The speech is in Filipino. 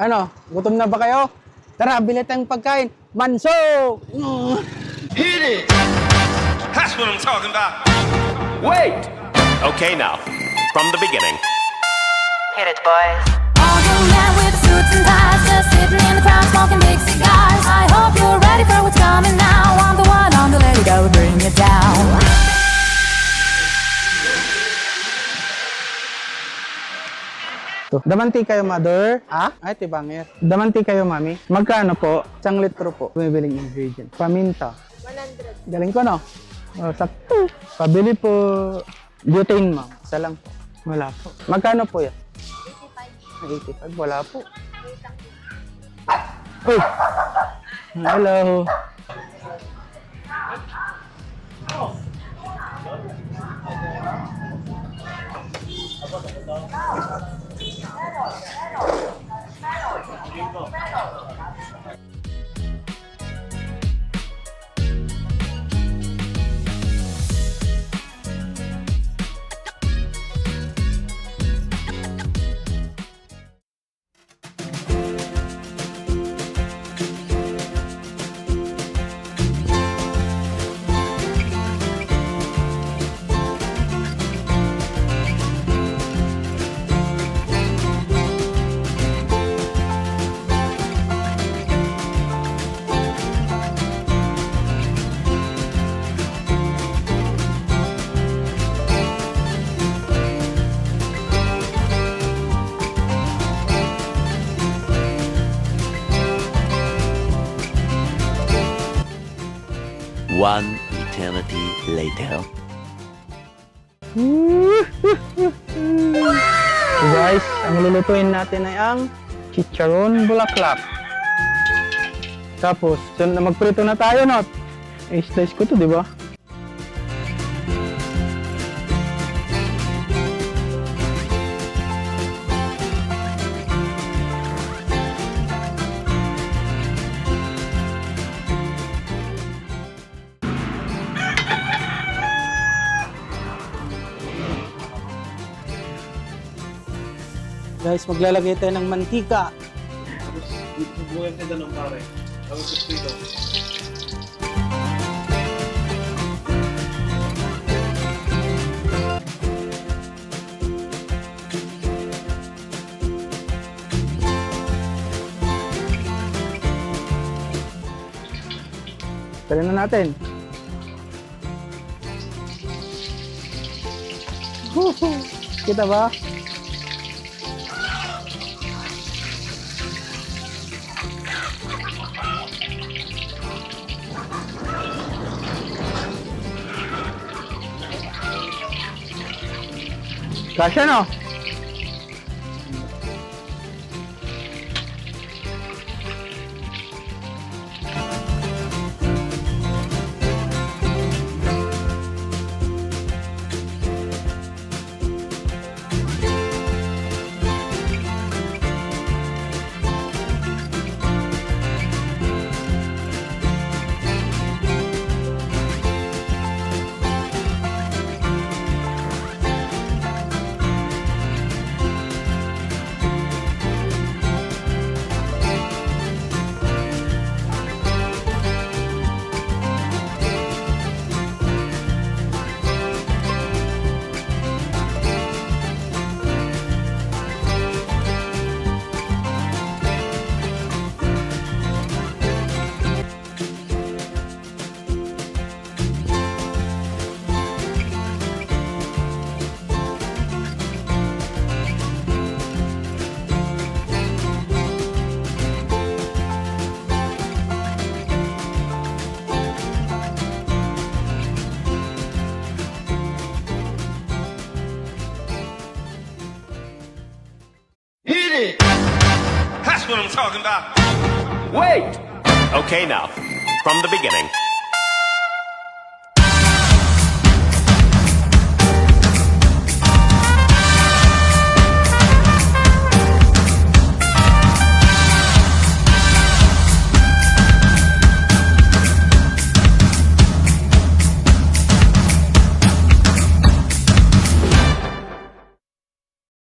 Ano, gutom na ba kayo? Tara, bili tayong pagkain. Manso! Hit it! That's what I'm talking about. Wait! Okay, now, from the beginning. Hit it, boys. All young men with suits and ties, just sitting in the crowd smoking big cigars. I hope you're ready for what's coming now. I'm the one on the lady go bring it down. Damanti kayo, mother? Ha? Ay, tibangir. Damanti kayo, mami? Magkano po? 1 litro po. Bumibiling ingredient. Paminta. 100. Galing ko, no? Oh, sakto. Pabili po. Butane, ma'am. Isa lang po. Wala po. Magkano po yan? 85. 85? Wala po. Uy! Hello. One eternity later. So guys, ang lulutuin natin ay ang Chicharon Bulaklak. Tapos, magprito na tayo, no? I-slice ko to, di ba? Guys, maglalagay tayo ng mantika. Tapos, bubuhay ka ng pare. Tapos, ito. Tara na natin. Kita ba? Kasya, no? That's what I'm talking about. Wait! Okay, now, from the beginning.